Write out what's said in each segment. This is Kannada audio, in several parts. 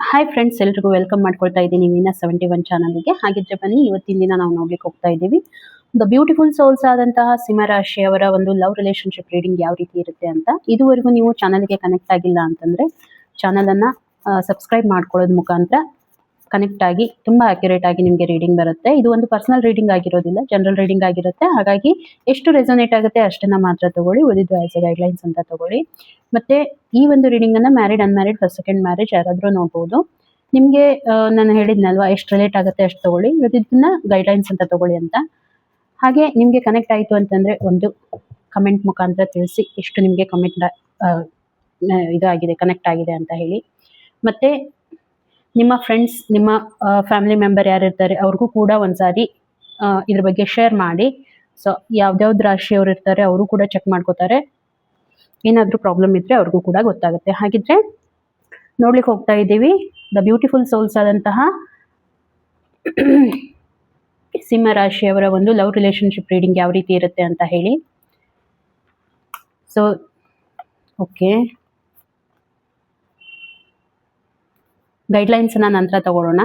ಹಾಯ್ ಫ್ರೆಂಡ್ಸ್, ಎಲ್ರಿಗೂ ವೆಲ್ಕಮ್ ಮಾಡ್ಕೊಳ್ತಾ ಇದ್ದೀನಿ ವೀನಾ 71 ಚಾನಲ್ಗೆ. ಹಾಗಿದ್ರೆ ಬನ್ನಿ, ಇವತ್ತಿನ ದಿನ ನಾವು ನೋಡ್ಲಿಕ್ಕೆ ಹೋಗ್ತಾ ಇದ್ದೀವಿ ದ ಬ್ಯೂಟಿಫುಲ್ ಸೋಲ್ಸ್ ಆದಂತಹ ಸಿಂಹರಾಶಿಯವರ ಒಂದು ಲವ್ ರಿಲೇಶನ್ಶಿಪ್ ರೀಡಿಂಗ್ ಯಾವ ರೀತಿ ಇರುತ್ತೆ ಅಂತ. ಇದುವರೆಗೂ ನೀವು ಚಾನಲ್ಗೆ ಕನೆಕ್ಟ್ ಆಗಿಲ್ಲ ಅಂತಂದ್ರೆ ಚಾನಲನ್ನು ಸಬ್ಸ್ಕ್ರೈಬ್ ಮಾಡ್ಕೊಳ್ಳೋದ್ ಮುಖಾಂತರ ಕನೆಕ್ಟ್ ಆಗಿ ತುಂಬಾ ಅಕ್ಯುರೇಟ್ ಆಗಿ ನಿಮಗೆ ರೀಡಿಂಗ್ ಬರುತ್ತೆ. ಇದು ಒಂದು ಪರ್ಸನಲ್ ರೀಡಿಂಗ್ ಆಗಿರೋದಿಲ್ಲ, ಜನರಲ್ ರೀಡಿಂಗ್ ಆಗಿರುತ್ತೆ. ಹಾಗಾಗಿ ಎಷ್ಟು ರೆಸೊನೇಟ್ ಆಗುತ್ತೆ ಅಷ್ಟನ್ನ ಮಾತ್ರ ತಗೊಳ್ಳಿ, ಉಳಿದಿದ್ದು ಆಸ್ ಎ ಗೈಡ್ಲೈನ್ಸ್ ಅಂತ ತಗೊಳ್ಳಿ. ಮತ್ತೆ ಈ ಒಂದು ರೀಡಿಂಗ್ ಅನ್ನ married unmarried first second marriage ಯಾರಾದರೂ ನೋಡ್ಬೋದು. ನಿಮಗೆ ನಾನು ಹೇಳಿದ್ನಲ್ವಾ, ಎಷ್ಟು ರಿಲೇಟ್ ಆಗುತ್ತೆ ಅಷ್ಟು ತಗೊಳ್ಳಿ, ಉಳಿದಿದ್ದನ್ನ ಗೈಡ್ಲೈನ್ಸ್ ಅಂತ ತಗೊಳ್ಳಿ ಅಂತ. ಹಾಗೆ ನಿಮಗೆ ಕನೆಕ್ಟ್ ಆಯಿತು ಅಂತಂದ್ರೆ ಒಂದು ಕಮೆಂಟ್ ಮುಖಾಂತರ ತಿಳಿಸಿ ಎಷ್ಟು ನಿಮಗೆ ಕಮೆಂಟ್ ಇದಾಗಿದೆ, ಕನೆಕ್ಟ್ ಆಗಿದೆ ಅಂತ ಹೇಳಿ. ಮತ್ತೆ ನಿಮ್ಮ ಫ್ರೆಂಡ್ಸ್, ನಿಮ್ಮ ಫ್ಯಾಮಿಲಿ ಮೆಂಬರ್ ಯಾರಿರ್ತಾರೆ ಅವ್ರಿಗೂ ಕೂಡ ಒಂದ್ಸಾರಿ ಇದ್ರ ಬಗ್ಗೆ ಶೇರ್ ಮಾಡಿ. ಸೊ ಯಾವ್ದಾವ್ದು ರಾಶಿಯವ್ರು ಇರ್ತಾರೆ ಅವರು ಕೂಡ ಚೆಕ್ ಮಾಡ್ಕೋತಾರೆ. ಏನಾದರೂ ಪ್ರಾಬ್ಲಮ್ ಇದ್ರೆ ಅವ್ರಿಗೂ ಕೂಡ ಗೊತ್ತಾಗುತ್ತೆ. ಹಾಗಿದ್ರೆ ನೋಡ್ಲಿಕ್ಕೆ ಹೋಗ್ತಾ ಇದ್ದೀವಿ ದ ಬ್ಯೂಟಿಫುಲ್ ಸೋಲ್ಸ್ ಆದಂತಹ ಸಿಂಹ ರಾಶಿಯವರ ಒಂದು ಲವ್ ರಿಲೇಶನ್ಶಿಪ್ ರೀಡಿಂಗ್ ಯಾವ ರೀತಿ ಇರುತ್ತೆ ಅಂತ ಹೇಳಿ. ಸೊ ಓಕೆ, ಗೈಡ್ಲೈನ್ಸ್ನ ನಂತರ ತಗೊಳ್ಳೋಣ.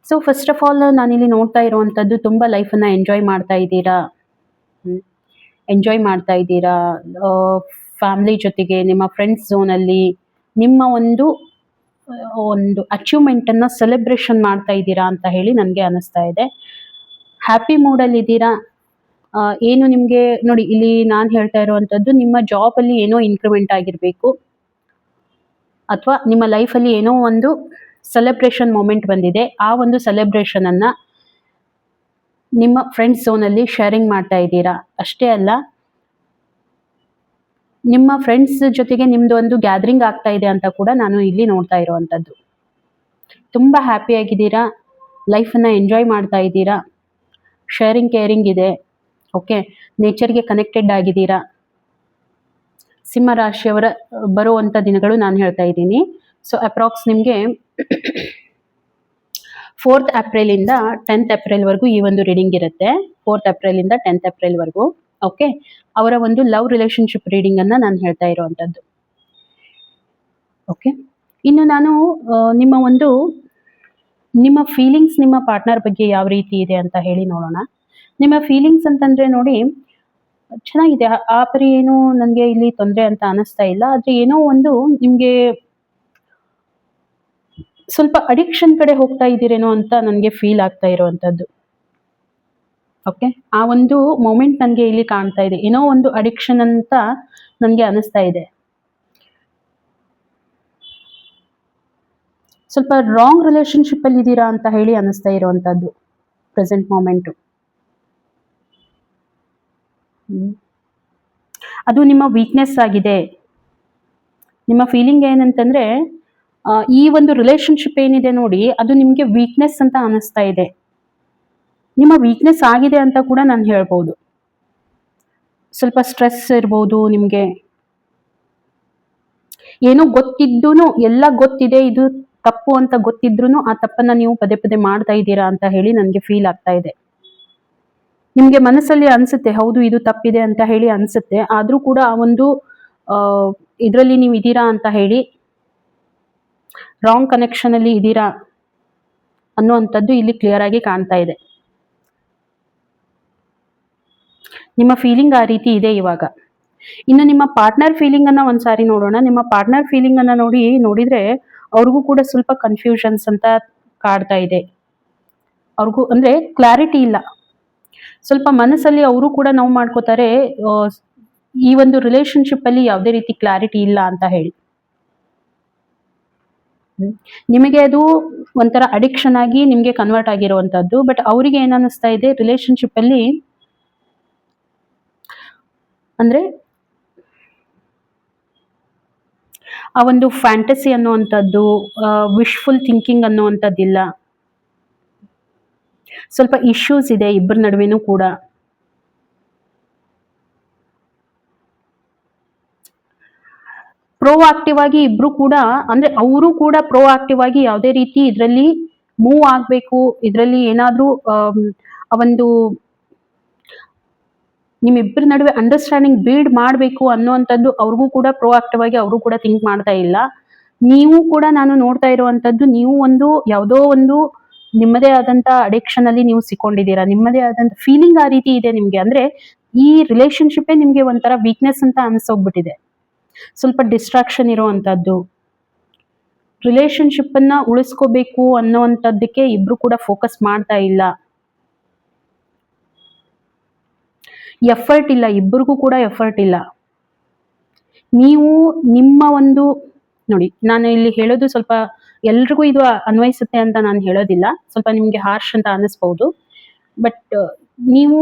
ಸೊ ಫಸ್ಟ್ ಆಫ್ ಆಲ್, ನಾನಿಲ್ಲಿ ನೋಡ್ತಾ ಇರುವಂಥದ್ದು ತುಂಬ ಲೈಫನ್ನು ಎಂಜಾಯ್ ಮಾಡ್ತಾ ಇದ್ದೀರಾ ಫ್ಯಾಮಿಲಿ ಜೊತೆಗೆ, ನಿಮ್ಮ ಫ್ರೆಂಡ್ಸ್ ಝೋನಲ್ಲಿ ನಿಮ್ಮ ಒಂದು ಅಚೀವ್ಮೆಂಟನ್ನು ಸೆಲೆಬ್ರೇಷನ್ ಮಾಡ್ತಾ ಇದ್ದೀರಾ ಅಂತ ಹೇಳಿ ನನಗೆ ಅನ್ನಿಸ್ತಾ ಇದೆ. ಹ್ಯಾಪಿ ಮೂಡಲ್ಲಿ ಇದ್ದೀರಾ. ಏನು ನಿಮಗೆ ನೋಡಿ, ಇಲ್ಲಿ ನಾನು ಹೇಳ್ತಾ ಇರುವಂಥದ್ದು ನಿಮ್ಮ ಜಾಬಲ್ಲಿ ಏನೋ ಇನ್ಕ್ರಿಮೆಂಟ್ ಆಗಿರಬೇಕು, ಅಥವಾ ನಿಮ್ಮ ಲೈಫಲ್ಲಿ ಏನೋ ಒಂದು ಸೆಲೆಬ್ರೇಷನ್ ಮೂಮೆಂಟ್ ಬಂದಿದೆ. ಆ ಒಂದು ಸೆಲೆಬ್ರೇಷನನ್ನು ನಿಮ್ಮ ಫ್ರೆಂಡ್ಸ್ ಝೋನಲ್ಲಿ ಶೇರಿಂಗ್ ಮಾಡ್ತಾ ಇದ್ದೀರಾ. ಅಷ್ಟೇ ಅಲ್ಲ, ನಿಮ್ಮ ಫ್ರೆಂಡ್ಸ್ ಜೊತೆಗೆ ನಿಮ್ಮದು ಒಂದು ಗ್ಯಾದರಿಂಗ್ ಆಗ್ತಾ ಇದೆ ಅಂತ ಕೂಡ ನಾನು ಇಲ್ಲಿ ನೋಡ್ತಾ ಇರುವಂಥದ್ದು. ತುಂಬ ಹ್ಯಾಪಿಯಾಗಿದ್ದೀರಾ, ಲೈಫನ್ನು ಎಂಜಾಯ್ ಮಾಡ್ತಾ ಇದ್ದೀರಾ, ಶೇರಿಂಗ್ ಕೇರಿಂಗ್ ಇದೆ. ಓಕೆ, ನೇಚರ್ಗೆ ಕನೆಕ್ಟೆಡ್ ಆಗಿದ್ದೀರಾ. ಸಿಂಹ ರಾಶಿಯವರ ಬರುವಂಥ ದಿನಗಳು ನಾನು ಹೇಳ್ತಾ ಇದ್ದೀನಿ. ಸೊ ಅಪ್ರಾಕ್ಸ್ ನಿಮಗೆ 4th ಏಪ್ರಿಲಿಂದ 10th ಏಪ್ರಿಲ್ವರೆಗೂ ಈ ಒಂದು ರೀಡಿಂಗ್ ಇರುತ್ತೆ. 4th ಏಪ್ರಿಲಿಂದ 10th ಏಪ್ರಿಲ್ವರೆಗೂ. ಓಕೆ, ಅವರ ಒಂದು ಲವ್ ರಿಲೇಶನ್ಶಿಪ್ ರೀಡಿಂಗನ್ನು ನಾನು ಹೇಳ್ತಾ ಇರುವಂಥದ್ದು. ಓಕೆ, ಇನ್ನು ನಾನು ನಿಮ್ಮ ಫೀಲಿಂಗ್ಸ್ ನಿಮ್ಮ ಪಾರ್ಟ್ನರ್ ಬಗ್ಗೆ ಯಾವ ರೀತಿ ಇದೆ ಅಂತ ಹೇಳಿ ನೋಡೋಣ. ನಿಮ್ಮ ಫೀಲಿಂಗ್ಸ್ ಅಂತಂದರೆ ನೋಡಿ, ಚೆನ್ನಾಗಿದೆ. ಆ ಪರಿ ಏನು ನನಗೆ ಇಲ್ಲಿ ತೊಂದರೆ ಅಂತ ಅನ್ನಿಸ್ತಾ ಇಲ್ಲ. ಆದರೆ ಏನೋ ಒಂದು ನಿಮಗೆ ಸ್ವಲ್ಪ ಅಡಿಕ್ಷನ್ ಕಡೆ ಹೋಗ್ತಾ ಇದ್ದೀರೇನೋ ಅಂತ ನನಗೆ ಫೀಲ್ ಆಗ್ತಾ ಇರುವಂಥದ್ದು. ಓಕೆ, ಆ ಒಂದು ಮೂಮೆಂಟ್ ನನಗೆ ಇಲ್ಲಿ ಕಾಣ್ತಾ ಇದೆ. ಏನೋ ಒಂದು ಅಡಿಕ್ಷನ್ ಅಂತ ನನಗೆ ಅನ್ನಿಸ್ತಾ ಇದೆ. ಸ್ವಲ್ಪ ರಾಂಗ್ ರಿಲೇಶನ್ಶಿಪ್ ಅಲ್ಲಿ ಇದ್ದೀರಾ ಅಂತ ಹೇಳಿ ಅನ್ನಿಸ್ತಾ ಇರುವಂಥದ್ದು ಪ್ರೆಸೆಂಟ್ ಮೂಮೆಂಟು. ಅದು ನಿಮ್ಮ ವೀಕ್ನೆಸ್ ಆಗಿದೆ. ನಿಮ್ಮ ಫೀಲಿಂಗ್ ಏನಂತಂದ್ರೆ, ಈ ಒಂದು ರಿಲೇಶನ್ಶಿಪ್ ಏನಿದೆ ನೋಡಿ, ಅದು ನಿಮಗೆ ವೀಕ್ನೆಸ್ ಅಂತ ಅನ್ನಿಸ್ತಾ ಇದೆ. ನಿಮ್ಮ ವೀಕ್ನೆಸ್ ಆಗಿದೆ ಅಂತ ಕೂಡ ನಾನು ಹೇಳ್ಬೋದು. ಸ್ವಲ್ಪ ಸ್ಟ್ರೆಸ್ ಇರ್ಬೋದು ನಿಮಗೆ. ಏನೋ ಗೊತ್ತಿದ್ದೂ, ಎಲ್ಲ ಗೊತ್ತಿದೆ ಇದು ತಪ್ಪು ಅಂತ ಗೊತ್ತಿದ್ರೂ ಆ ತಪ್ಪನ್ನ ನೀವು ಪದೇ ಪದೇ ಮಾಡ್ತಾ ಇದ್ದೀರಾ ಅಂತ ಹೇಳಿ ನನಗೆ ಫೀಲ್ ಆಗ್ತಾ ಇದೆ. ನಿಮಗೆ ಮನಸ್ಸಲ್ಲಿ ಅನ್ಸುತ್ತೆ, ಹೌದು ಇದು ತಪ್ಪಿದೆ ಅಂತ ಹೇಳಿ ಅನ್ಸುತ್ತೆ. ಆದರೂ ಕೂಡ ಆ ಒಂದು ಇದರಲ್ಲಿ ನೀವು ಇದ್ದೀರಾ ಅಂತ ಹೇಳಿ, ರಾಂಗ್ ಕನೆಕ್ಷನ್ ಅಲ್ಲಿ ಇದ್ದೀರಾ ಅನ್ನುವಂಥದ್ದು ಇಲ್ಲಿ ಕ್ಲಿಯರ್ ಆಗಿ ಕಾಣ್ತಾ ಇದೆ. ನಿಮ್ಮ ಫೀಲಿಂಗ್ ಆ ರೀತಿ ಇದೆ ಇವಾಗ. ಇನ್ನು ನಿಮ್ಮ ಪಾರ್ಟ್ನರ್ ಫೀಲಿಂಗ್ ಅನ್ನ ಒಂದ್ಸಾರಿ ನೋಡೋಣ. ನಿಮ್ಮ ಪಾರ್ಟ್ನರ್ ಫೀಲಿಂಗ್ ಅನ್ನ ನೋಡಿದ್ರೆ ಅವ್ರಿಗೂ ಕೂಡ ಸ್ವಲ್ಪ ಕನ್ಫ್ಯೂಷನ್ಸ್ ಅಂತ ಕಾಡ್ತಾ ಇದೆ. ಅವ್ರಿಗೂ ಅಂದ್ರೆ ಕ್ಲಾರಿಟಿ ಇಲ್ಲ. ಸ್ವಲ್ಪ ಮನಸ್ಸಲ್ಲಿ ಅವರು ಕೂಡ ನೋವು ಮಾಡ್ಕೋತಾರೆ, ಈ ಒಂದು ರಿಲೇಶನ್ಶಿಪ್ ಅಲ್ಲಿ ಯಾವುದೇ ರೀತಿ ಕ್ಲಾರಿಟಿ ಇಲ್ಲ ಅಂತ ಹೇಳಿ. ನಿಮಗೆ ಅದು ಒಂಥರ ಅಡಿಕ್ಷನ್ ಆಗಿ ನಿಮಗೆ ಕನ್ವರ್ಟ್ ಆಗಿರುವಂತದ್ದು. ಬಟ್ ಅವರಿಗೆ ಏನನ್ನಿಸ್ತಾ ಇದೆ, ರಿಲೇಶನ್ಶಿಪ್ ಅಲ್ಲಿ ಅಂದ್ರೆ ಆ ಒಂದು ಫ್ಯಾಂಟಸಿ ಅನ್ನುವಂಥದ್ದು, ವಿಶ್ಫುಲ್ ಥಿಂಕಿಂಗ್ ಅನ್ನುವಂಥದ್ದಿಲ್ಲ. ಸ್ವಲ್ಪ ಇಶ್ಯೂಸ್ ಇದೆ ಇಬ್ಬರ ನಡುವೆನೂ ಕೂಡ. ಪ್ರೋ ಆಕ್ಟಿವ್ ಆಗಿ ಇಬ್ರು ಕೂಡ, ಅಂದ್ರೆ ಅವರು ಕೂಡ ಪ್ರೋ ಆಕ್ಟಿವ್ ಆಗಿ ಯಾವುದೇ ರೀತಿ ಇದರಲ್ಲಿ ಮೂವ್ ಆಗಬೇಕು, ಇದರಲ್ಲಿ ಏನಾದ್ರೂ ಒಂದು ನಿಮ್ಮಿಬ್ಬರ ನಡುವೆ ಅಂಡರ್ಸ್ಟ್ಯಾಂಡಿಂಗ್ ಬಿಲ್ಡ್ ಮಾಡಬೇಕು ಅನ್ನುವಂಥದ್ದು ಅವ್ರಿಗೂ ಕೂಡ ಪ್ರೋ ಆಕ್ಟಿವ್ ಆಗಿ ಅವರು ಕೂಡ ಥಿಂಕ್ ಮಾಡ್ತಾ ಇಲ್ಲ. ನೀವು ಕೂಡ ನಾನು ನೋಡ್ತಾ ಇರುವಂತದ್ದು, ನೀವು ಒಂದು ಯಾವುದೋ ಒಂದು ನಿಮ್ಮದೇ ಆದಂತ ಅಡಿಕ್ಷನ್ ಅಲ್ಲಿ ನೀವು ಸಿಕ್ಕೊಂಡಿದ್ದೀರಾ, ನಿಮ್ಮದೇ ಆದಂತ ಫೀಲಿಂಗ್ ಆ ರೀತಿ ಇದೆ ನಿಮ್ಗೆ. ಅಂದ್ರೆ ಈ ರಿಲೇಶನ್ಶಿಪ್ ನಿಮ್ಗೆ ಒಂಥರ ವೀಕ್ನೆಸ್ ಅಂತ ಅನ್ಸೋಗ್ಬಿಟ್ಟಿದೆ. ಸ್ವಲ್ಪ ಡಿಸ್ಟ್ರಾಕ್ಷನ್ ಇರುವಂತದ್ದು, ರಿಲೇಶನ್ಶಿಪ್ ಅನ್ನ ಉಳಿಸ್ಕೋಬೇಕು ಅನ್ನೋವಂಥದ್ದಕ್ಕೆ ಇಬ್ರು ಕೂಡ ಫೋಕಸ್ ಮಾಡ್ತಾ ಇಲ್ಲ, ಎಫರ್ಟ್ ಇಲ್ಲ, ಇಬ್ಬರಿಗೂ ಕೂಡ ಎಫರ್ಟ್ ಇಲ್ಲ. ನೀವು ನಿಮ್ಮ ಒಂದು ನೋಡಿ, ನಾನು ಇಲ್ಲಿ ಹೇಳೋದು ಸ್ವಲ್ಪ ಎಲ್ರಿಗೂ ಇದು ಅನ್ವಯಿಸುತ್ತೆ ಅಂತ ನಾನು ಹೇಳೋದಿಲ್ಲ, ಸ್ವಲ್ಪ ನಿಮ್ಗೆ ಹಾರ್ಶ್ ಅಂತ ಅನಿಸ್ಬಹುದು. ಬಟ್ ನೀವು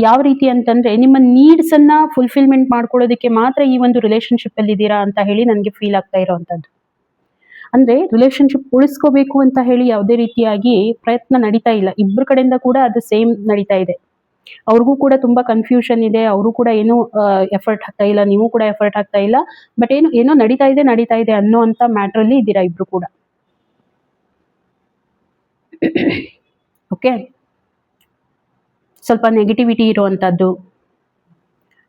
ಯಾವ ರೀತಿ ಅಂತಂದ್ರೆ ನಿಮ್ಮ ನೀಡ್ಸ್ ಅನ್ನ ಫುಲ್ಫಿಲ್ಮೆಂಟ್ ಮಾಡ್ಕೊಳ್ಳೋದಕ್ಕೆ ಮಾತ್ರ ಈ ಒಂದು ರಿಲೇಶನ್ಶಿಪ್ ಅಲ್ಲಿ ಇದ್ದೀರಾ ಅಂತ ಹೇಳಿ ನನಗೆ ಫೀಲ್ ಆಗ್ತಾ ಇರೋವಂಥದ್ದು. ಅಂದ್ರೆ ರಿಲೇಶನ್ಶಿಪ್ ಉಳಿಸ್ಕೋಬೇಕು ಅಂತ ಹೇಳಿ ಯಾವುದೇ ರೀತಿಯಾಗಿ ಪ್ರಯತ್ನ ನಡೀತಾ ಇಲ್ಲ, ಇಬ್ಬರ ಕಡೆಯಿಂದ ಕೂಡ ಅದು ಸೇಮ್ ನಡೀತಾ ಇದೆ. ಅವ್ರಿಗೂ ಕೂಡ ತುಂಬಾ ಕನ್ಫ್ಯೂಷನ್ ಇದೆ, ಅವರು ಕೂಡ ಏನೂ ಎಫರ್ಟ್ ಹಾಕ್ತಾ ಇಲ್ಲ, ನೀವು ಕೂಡ ಎಫರ್ಟ್ ಹಾಕ್ತಾ ಇಲ್ಲ. ಬಟ್ ಏನೋ ನಡೀತಾ ಇದೆ ಅನ್ನೋ ಅಂತ ಮ್ಯಾಟರ್ ಅಲ್ಲಿ ಇದ್ದೀರಾ ಇಬ್ರು ಕೂಡ. ಓಕೆ, ಸ್ವಲ್ಪ ನೆಗೆಟಿವಿಟಿ ಇರುವಂತದ್ದು,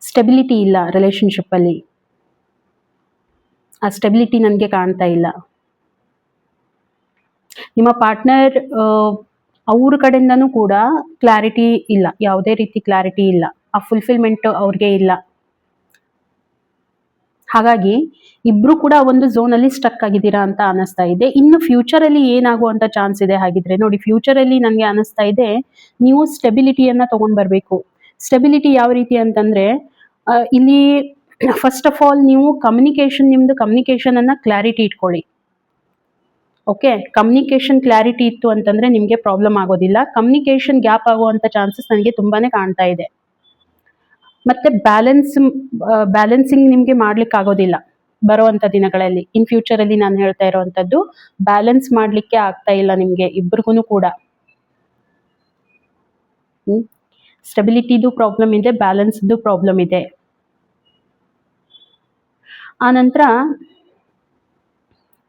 ಸ್ಟೆಬಿಲಿಟಿ ಇಲ್ಲ ರಿಲೇಶನ್ಶಿಪ್ ಅಲ್ಲಿ, ಆ ಸ್ಟೆಬಿಲಿಟಿ ನನಗೆ ಕಾಣ್ತಾ ಇಲ್ಲ. ನಿಮ್ಮ ಪಾರ್ಟ್ನರ್ ಅವ್ರ ಕಡೆಯಿಂದನೂ ಕೂಡ ಕ್ಲಾರಿಟಿ ಇಲ್ಲ, ಯಾವುದೇ ರೀತಿ ಕ್ಲಾರಿಟಿ ಇಲ್ಲ, ಆ ಫುಲ್ಫಿಲ್ಮೆಂಟ್ ಅವ್ರಿಗೆ ಇಲ್ಲ. ಹಾಗಾಗಿ ಇಬ್ರು ಕೂಡ ಒಂದು ಝೋನ್ ಅಲ್ಲಿ ಸ್ಟಕ್ ಆಗಿದ್ದೀರಾ ಅಂತ ಅನಿಸ್ತಾ ಇದೆ. ಇನ್ನು ಫ್ಯೂಚರ್ ಅಲ್ಲಿ ಏನಾಗುವಂತ ಚಾನ್ಸ್ ಇದೆ ಹಾಗಿದ್ರೆ ನೋಡಿ, ಫ್ಯೂಚರ್ ಅಲ್ಲಿ ನನಗೆ ಅನಿಸ್ತಾ ಇದೆ ನೀವು ಸ್ಟೆಬಿಲಿಟಿಯನ್ನ ತಗೊಂಡ್ ಬರ್ಬೇಕು. ಸ್ಟೆಬಿಲಿಟಿ ಯಾವ ರೀತಿ ಅಂತಂದ್ರೆ ಇಲ್ಲಿ ಫಸ್ಟ್ ಆಫ್ ಆಲ್ ನೀವು ನಿಮ್ದು ಕಮ್ಯುನಿಕೇಶನ್ ಅನ್ನ ಕ್ಲಾರಿಟಿ ಇಟ್ಕೊಳ್ಳಿ. ಓಕೆ, ಕಮ್ಯುನಿಕೇಶನ್ ಕ್ಲಾರಿಟಿ ಇತ್ತು ಅಂತಂದ್ರೆ ನಿಮ್ಗೆ ಪ್ರಾಬ್ಲಮ್ ಆಗೋದಿಲ್ಲ. ಕಮ್ಯುನಿಕೇಶನ್ ಗ್ಯಾಪ್ ಆಗುವಂತ ಚಾನ್ಸಸ್ ನನಗೆ ತುಂಬಾನೇ ಕಾಣ್ತಾ ಇದೆ. ಮತ್ತೆ ಬ್ಯಾಲೆನ್ಸಿಂಗ್ ನಿಮ್ಗೆ ಮಾಡ್ಲಿಕ್ಕೆ ಆಗೋದಿಲ್ಲ ಬರುವಂತ ದಿನಗಳಲ್ಲಿ. ಇನ್ ಫ್ಯೂಚರ್ ಅಲ್ಲಿ ನಾನು ಹೇಳ್ತಾ ಇರುವಂತದ್ದು, ಬ್ಯಾಲೆನ್ಸ್ ಮಾಡ್ಲಿಕ್ಕೆ ಆಗ್ತಾ ಇಲ್ಲ ನಿಮ್ಗೆ ಇಬ್ರಿಗೂ ಕೂಡ. ಸ್ಟೆಬಿಲಿಟಿದು ಪ್ರಾಬ್ಲಮ್ ಇದೆ, ಬ್ಯಾಲೆನ್ಸ್ದು ಪ್ರಾಬ್ಲಮ್ ಇದೆ. ಆ ನಂತರ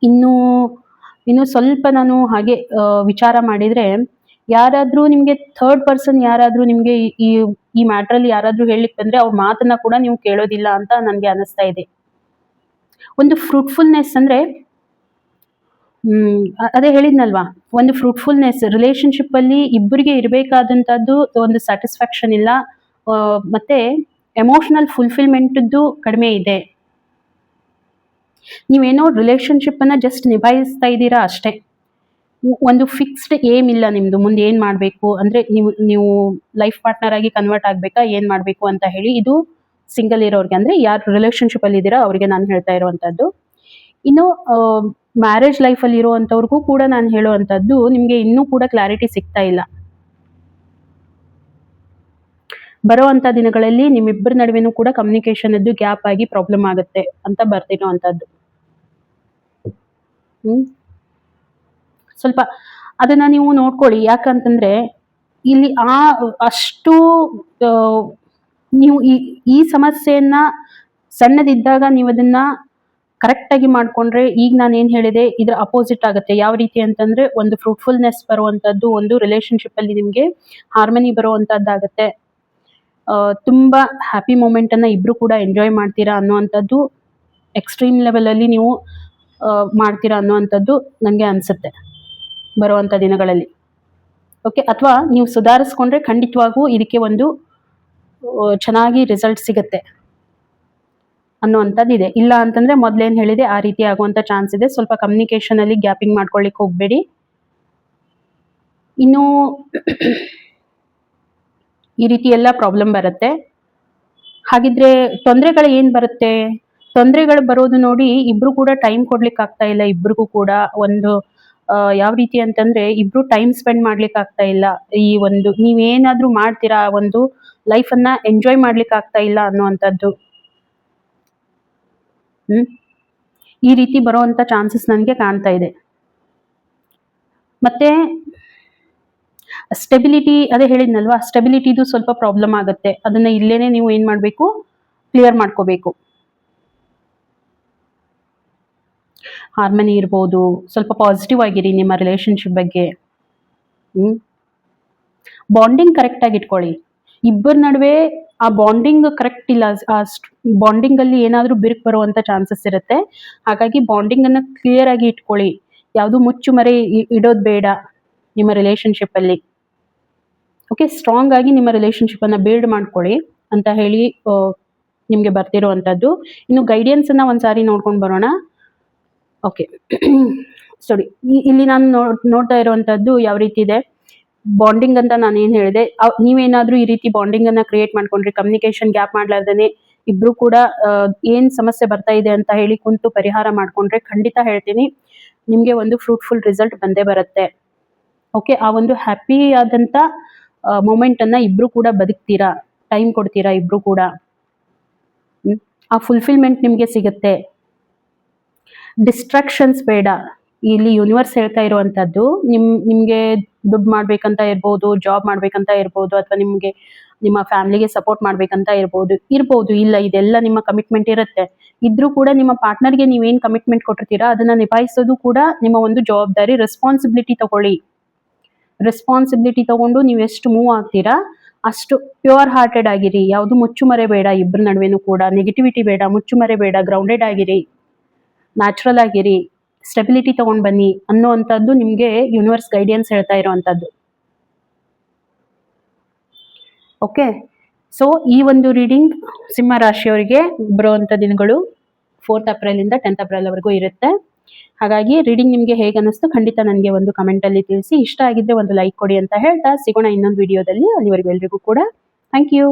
ಇನ್ನು ಸ್ವಲ್ಪ ನಾನು ಹಾಗೆ ವಿಚಾರ ಮಾಡಿದ್ರೆ, ಯಾರಾದ್ರೂ ನಿಮ್ಗೆ ಥರ್ಡ್ ಪರ್ಸನ್ ಯಾರಾದ್ರೂ ನಿಮ್ಗೆ ಈ ಮ್ಯಾಟರ್ ಅಲ್ಲಿ ಯಾರಾದ್ರೂ ಹೇಳಲಿಕ್ಕೆ ಬಂದ್ರೆ ಅವ್ರ ಮಾತನ್ನ ಕೂಡ ನೀವು ಕೇಳೋದಿಲ್ಲ ಅಂತ ನನ್ಗೆ ಅನಿಸ್ತಾ ಇದೆ. ಒಂದು ಫ್ರೂಟ್ಫುಲ್ನೆಸ್ ಅಂದ್ರೆ ಅದೇ ಹೇಳಿದ್ನಲ್ವಾ, ಒಂದು ಫ್ರೂಟ್ಫುಲ್ನೆಸ್ ರಿಲೇಶನ್ಶಿಪ್ ಅಲ್ಲಿ ಇಬ್ಬರಿಗೆ ಇರಬೇಕಾದಂತದ್ದು ಒಂದು ಸ್ಯಾಟಿಸ್ಫ್ಯಾಕ್ಷನ್ ಇಲ್ಲ, ಮತ್ತೆ ಎಮೋಷನಲ್ ಫುಲ್ಫಿಲ್ಮೆಂಟ್ದು ಕಡಿಮೆ ಇದೆ. ನೀವೇನೋ ರಿಲೇಶನ್ಶಿಪ್ ಅನ್ನ ಜಸ್ಟ್ ನಿಭಾಯಿಸ್ತಾ ಇದ್ದೀರಾ ಅಷ್ಟೇ, ಒಂದು ಫಿಕ್ಸ್ಡ್ ಏಮ್ ಇಲ್ಲ ನಿಮ್ದು ಮುಂದೆ ಏನ್ ಮಾಡ್ಬೇಕು ಅಂದ್ರೆ ನೀವು ಲೈಫ್ ಪಾರ್ಟ್ನರ್ ಆಗಿ ಕನ್ವರ್ಟ್ ಆಗ್ಬೇಕಾ, ಏನ್ ಮಾಡ್ಬೇಕು ಅಂತ ಹೇಳಿ. ಇದು ಸಿಂಗಲ್ ಇರೋರ್ಗೆ, ಅಂದ್ರೆ ಯಾರು ರಿಲೇಶನ್ಶಿಪ್ ಅಲ್ಲಿ ಇದ್ದೀರಾ ಅವ್ರಿಗೆ ನಾನು ಹೇಳ್ತಾ ಇರುವಂತದ್ದು. ಇನ್ನು ಮ್ಯಾರೇಜ್ ಲೈಫ್ ಅಲ್ಲಿ ಇರುವಂತವ್ರಿಗೂ ಕೂಡ ನಾನು ಹೇಳುವಂತದ್ದು, ನಿಮ್ಗೆ ಇನ್ನೂ ಕೂಡ ಕ್ಲಾರಿಟಿ ಸಿಗ್ತಾ ಇಲ್ಲ. ಬರುವಂತ ದಿನಗಳಲ್ಲಿ ನಿಮ್ಮಿಬ್ಬರ ನಡುವೆನೂ ಕೂಡ ಕಮ್ಯುನಿಕೇಶನ್ ಅದ್ದು ಗ್ಯಾಪ್ ಆಗಿ ಪ್ರಾಬ್ಲಮ್ ಆಗುತ್ತೆ ಅಂತ ಬರ್ತಿರೋವಂಥದ್ದು. ಸ್ವಲ್ಪ ಅದನ್ನ ನೀವು ನೋಡ್ಕೊಳ್ಳಿ. ಯಾಕಂತಂದ್ರೆ ಇಲ್ಲಿ ಅಷ್ಟು ನೀವು ಈ ಸಮಸ್ಯೆಯನ್ನ ಸಣ್ಣದಿದ್ದಾಗ ನೀವು ಅದನ್ನ ಕರೆಕ್ಟ್ ಆಗಿ ಮಾಡ್ಕೊಂಡ್ರೆ, ಈಗ ನಾನು ಏನ್ ಹೇಳಿದೆ ಇದ್ರ ಅಪೋಸಿಟ್ ಆಗುತ್ತೆ. ಯಾವ ರೀತಿ ಅಂತಂದ್ರೆ ಒಂದು ಫ್ರೂಟ್ಫುಲ್ನೆಸ್ ಬರುವಂತದ್ದು, ಒಂದು ರಿಲೇಶನ್ಶಿಪ್ ಅಲ್ಲಿ ನಿಮ್ಗೆ ಹಾರ್ಮನಿ ಬರುವಂತದ್ದಾಗತ್ತೆ, ತುಂಬಾ ಹ್ಯಾಪಿ ಮೂಮೆಂಟ್ ಅನ್ನ ಇಬ್ರು ಕೂಡ ಎಂಜಾಯ್ ಮಾಡ್ತೀರಾ ಅನ್ನುವಂಥದ್ದು, ಎಕ್ಸ್ಟ್ರೀಮ್ ಲೆವೆಲ್ ಅಲ್ಲಿ ನೀವು ಮಾಡ್ತೀರಾ ಅನ್ನುವಂಥದ್ದು ನನಗೆ ಅನ್ಸುತ್ತೆ ಬರುವಂತ ದಿನಗಳಲ್ಲಿ. ಓಕೆ, ಅಥವಾ ನೀವು ಸುಧಾರಿಸ್ಕೊಂಡ್ರೆ ಖಂಡಿತವಾಗೂ ಇದಕ್ಕೆ ಒಂದು ಚೆನ್ನಾಗಿ ರಿಸಲ್ಟ್ ಸಿಗುತ್ತೆ ಅನ್ನುವಂಥದ್ದು ಇದೆ. ಇಲ್ಲ ಅಂತಂದ್ರೆ ಮೊದ್ಲೇನ್ ಹೇಳಿದೆ ಆ ರೀತಿ ಆಗುವಂತ ಚಾನ್ಸ್ ಇದೆ. ಸ್ವಲ್ಪ ಕಮ್ಯುನಿಕೇಶನ್ ಅಲ್ಲಿ ಗ್ಯಾಪಿಂಗ್ ಮಾಡ್ಕೊಳ್ಳಿಕ್ಕೆ ಹೋಗ್ಬೇಡಿ. ಇನ್ನು ಈ ರೀತಿ ಎಲ್ಲ ಪ್ರಾಬ್ಲಮ್ ಬರುತ್ತೆ. ಹಾಗಿದ್ರೆ ತೊಂದರೆಗಳು ಏನ್ ಬರುತ್ತೆ? ತೊಂದರೆಗಳು ಬರೋದು ನೋಡಿ, ಇಬ್ರು ಕೂಡ ಟೈಮ್ ಕೊಡ್ಲಿಕ್ಕೆ ಆಗ್ತಾ ಇಲ್ಲ. ಇಬ್ರಿಗೂ ಕೂಡ ಒಂದು ಯಾವ ರೀತಿ ಅಂತಂದ್ರೆ ಇಬ್ರು ಟೈಮ್ ಸ್ಪೆಂಡ್ ಮಾಡ್ಲಿಕ್ಕೆ ಆಗ್ತಾ ಇಲ್ಲ. ಈ ಒಂದು ನೀವೇನಾದ್ರೂ ಮಾಡ್ತೀರಾ, ಒಂದು ಲೈಫ್ ಅನ್ನ ಎಂಜಾಯ್ ಮಾಡ್ಲಿಕ್ಕೆ ಆಗ್ತಾ ಇಲ್ಲ ಅನ್ನುವಂಥದ್ದು. ಈ ರೀತಿ ಬರುವಂತ ಚಾನ್ಸಸ್ ನನಗೆ ಕಾಣ್ತಾ ಇದೆ. ಮತ್ತೆ ಸ್ಟೆಬಿಲಿಟಿ, ಅದೇ ಹೇಳಿದ್ನಲ್ವಾ, ಸ್ಟೆಬಿಲಿಟಿದು ಸ್ವಲ್ಪ ಪ್ರಾಬ್ಲಮ್ ಆಗುತ್ತೆ. ಅದನ್ನ ಇಲ್ಲೇನೆ ನೀವು ಏನ್ ಮಾಡ್ಬೇಕು, ಕ್ಲಿಯರ್ ಮಾಡ್ಕೋಬೇಕು. ಹಾರ್ಮನಿ ಇರ್ಬೋದು, ಸ್ವಲ್ಪ ಪಾಸಿಟಿವ್ ಆಗಿರಿ ನಿಮ್ಮ ರಿಲೇಶನ್ಶಿಪ್ ಬಗ್ಗೆ. ಬಾಂಡಿಂಗ್ ಕರೆಕ್ಟ್ ಆಗಿ ಇಟ್ಕೊಳ್ಳಿ. ಇಬ್ಬರ ನಡುವೆ ಆ ಬಾಂಡಿಂಗ್ ಕರೆಕ್ಟ್ ಇಲ್ಲ. ಆ ಬಾಂಡಿಂಗ್ ಅಲ್ಲಿ ಏನಾದ್ರೂ ಬಿರುಕು ಬರುವಂತ ಚಾನ್ಸಸ್ ಇರುತ್ತೆ. ಹಾಗಾಗಿ ಬಾಂಡಿಂಗ್ ಅನ್ನ ಕ್ಲಿಯರ್ ಆಗಿ ಇಟ್ಕೊಳ್ಳಿ. ಯಾವುದು ಮುಚ್ಚುಮರೆ ಇಡೋದು ಬೇಡ ನಿಮ್ಮ ರಿಲೇಶನ್ಶಿಪ್ ಅಲ್ಲಿ. ಓಕೆ, ಸ್ಟ್ರಾಂಗ್ ಆಗಿ ನಿಮ್ಮ ರಿಲೇಶನ್ಶಿಪ್ ಅನ್ನ ಬಿಲ್ಡ್ ಮಾಡ್ಕೊಳ್ಳಿ ಅಂತ ಹೇಳಿ ನಿಮ್ಗೆ ಬರ್ತಿರುವಂತದ್ದು. ಇನ್ನು ಗೈಡೆನ್ಸ್ ಅನ್ನ ಒಂದ್ಸಾರಿ ನೋಡ್ಕೊಂಡು ಬರೋಣ. ಓಕೆ, ಸರಿ, ಇಲ್ಲಿ ನಾನು ನೋಡ್ತಾ ಇರುವಂತದ್ದು ಯಾವ ರೀತಿ ಇದೆ. ಬಾಂಡಿಂಗ್ ಅಂತ ನಾನು ಏನ್ ಹೇಳಿದೆ, ನೀವೇನಾದ್ರೂ ಈ ರೀತಿ ಬಾಂಡಿಂಗ್ ಅನ್ನ ಕ್ರಿಯೇಟ್ ಮಾಡ್ಕೊಂಡ್ರಿ, ಕಮ್ಯುನಿಕೇಶನ್ ಗ್ಯಾಪ್ ಮಾಡ್ಲಾರ್ದೇನೆ ಇಬ್ರು ಕೂಡ ಏನ್ ಸಮಸ್ಯೆ ಬರ್ತಾ ಇದೆ ಅಂತ ಹೇಳಿ ಕುಂತು ಪರಿಹಾರ ಮಾಡ್ಕೊಂಡ್ರೆ, ಖಂಡಿತ ಹೇಳ್ತೀನಿ ನಿಮ್ಗೆ ಒಂದು ಫ್ರೂಟ್ಫುಲ್ ರಿಸಲ್ಟ್ ಬಂದೇ ಬರುತ್ತೆ. ಓಕೆ, ಆ ಒಂದು ಹ್ಯಾಪಿ ಆದಂತ ಮೂಮೆಂಟ್ ಅನ್ನ ಇಬ್ರು ಕೂಡ ಬದುಕ್ತೀರಾ, ಟೈಮ್ ಕೊಡ್ತೀರಾ ಇಬ್ರು ಕೂಡ. ಆ ಫುಲ್ಫಿಲ್ಮೆಂಟ್ ನಿಮ್ಗೆ ಸಿಗುತ್ತೆ. ಡಿಸ್ಟ್ರಾಕ್ಷನ್ಸ್ ಬೇಡ. ಇಲ್ಲಿ ಯೂನಿವರ್ಸ್ ಹೇಳ್ತಾ ಇರುವಂತದ್ದು, ನಿಮ್ಗೆ ದುಡ್ಡು ಮಾಡ್ಬೇಕಂತ ಇರ್ಬೋದು, ಜಾಬ್ ಮಾಡ್ಬೇಕಂತ ಇರ್ಬೋದು, ಅಥವಾ ನಿಮ್ಗೆ ನಿಮ್ಮ ಫ್ಯಾಮಿಲಿಗೆ ಸಪೋರ್ಟ್ ಮಾಡ್ಬೇಕಂತ ಇರ್ಬೋದು. ಇಲ್ಲ, ಇದೆಲ್ಲ ನಿಮ್ಮ ಕಮಿಟ್ಮೆಂಟ್ ಇರುತ್ತೆ. ಇದ್ರೂ ಕೂಡ ನಿಮ್ಮ ಪಾರ್ಟ್ನರ್ಗೆ ನೀವೇನ್ ಕಮಿಟ್ಮೆಂಟ್ ಕೊಟ್ಟಿರ್ತೀರಾ ಅದನ್ನ ನಿಭಾಯಿಸೋದು ಕೂಡ ನಿಮ್ಮ ಒಂದು ಜವಾಬ್ದಾರಿ. ರೆಸ್ಪಾನ್ಸಿಬಿಲಿಟಿ ತಗೊಳ್ಳಿ. ರೆಸ್ಪಾನ್ಸಿಬಿಲಿಟಿ ತಗೊಂಡು ನೀವು ಎಷ್ಟು ಮೂವ್ ಆಗ್ತೀರಾ ಅಷ್ಟು ಪ್ಯೂರ್ ಹಾರ್ಟೆಡ್ ಆಗಿರಿ. ಯಾವುದು ಮುಚ್ಚುಮರೆ ಬೇಡ. ಇಬ್ಬರ ನಡುವೆನೂ ಕೂಡ ನೆಗೆಟಿವಿಟಿ ಬೇಡ, ಮುಚ್ಚುಮರೆ ಬೇಡ. ಗ್ರೌಂಡೆಡ್ ಆಗಿರಿ, ನ್ಯಾಚುರಲ್ ಆಗಿರಿ, ಸ್ಟೆಬಿಲಿಟಿ ತಗೊಂಡ್ ಬನ್ನಿ ಅನ್ನುವಂಥದ್ದು ನಿಮ್ಗೆ ಯೂನಿವರ್ಸ್ ಗೈಡೆನ್ಸ್ ಹೇಳ್ತಾ ಇರುವಂತದ್ದು. ಓಕೆ, ಸೊ ಈ ಒಂದು ರೀಡಿಂಗ್ ಸಿಂಹ ರಾಶಿಯವರಿಗೆ ಬರುವಂತ ದಿನಗಳು 4th ಏಪ್ರಿಲ್ ಇಂದ 10th ಏಪ್ರಿಲ್ ವರೆಗೂ ಇರುತ್ತೆ. ಹಾಗಾಗಿ ರೀಡಿಂಗ್ ನಿಮ್ಗೆ ಹೇಗೆ ಅನಿಸ್ತು ಖಂಡಿತ ನನಗೆ ಒಂದು ಕಮೆಂಟ್ ಅಲ್ಲಿ ತಿಳಿಸಿ. ಇಷ್ಟ ಆಗಿದ್ರೆ ಒಂದು ಲೈಕ್ ಕೊಡಿ ಅಂತ ಹೇಳ್ತಾ ಸಿಗೋಣ ಇನ್ನೊಂದು ವಿಡಿಯೋದಲ್ಲಿ. ಅಲ್ಲಿವರೆಗೂ ಎಲ್ರಿಗೂ ಕೂಡ ಥ್ಯಾಂಕ್ ಯು.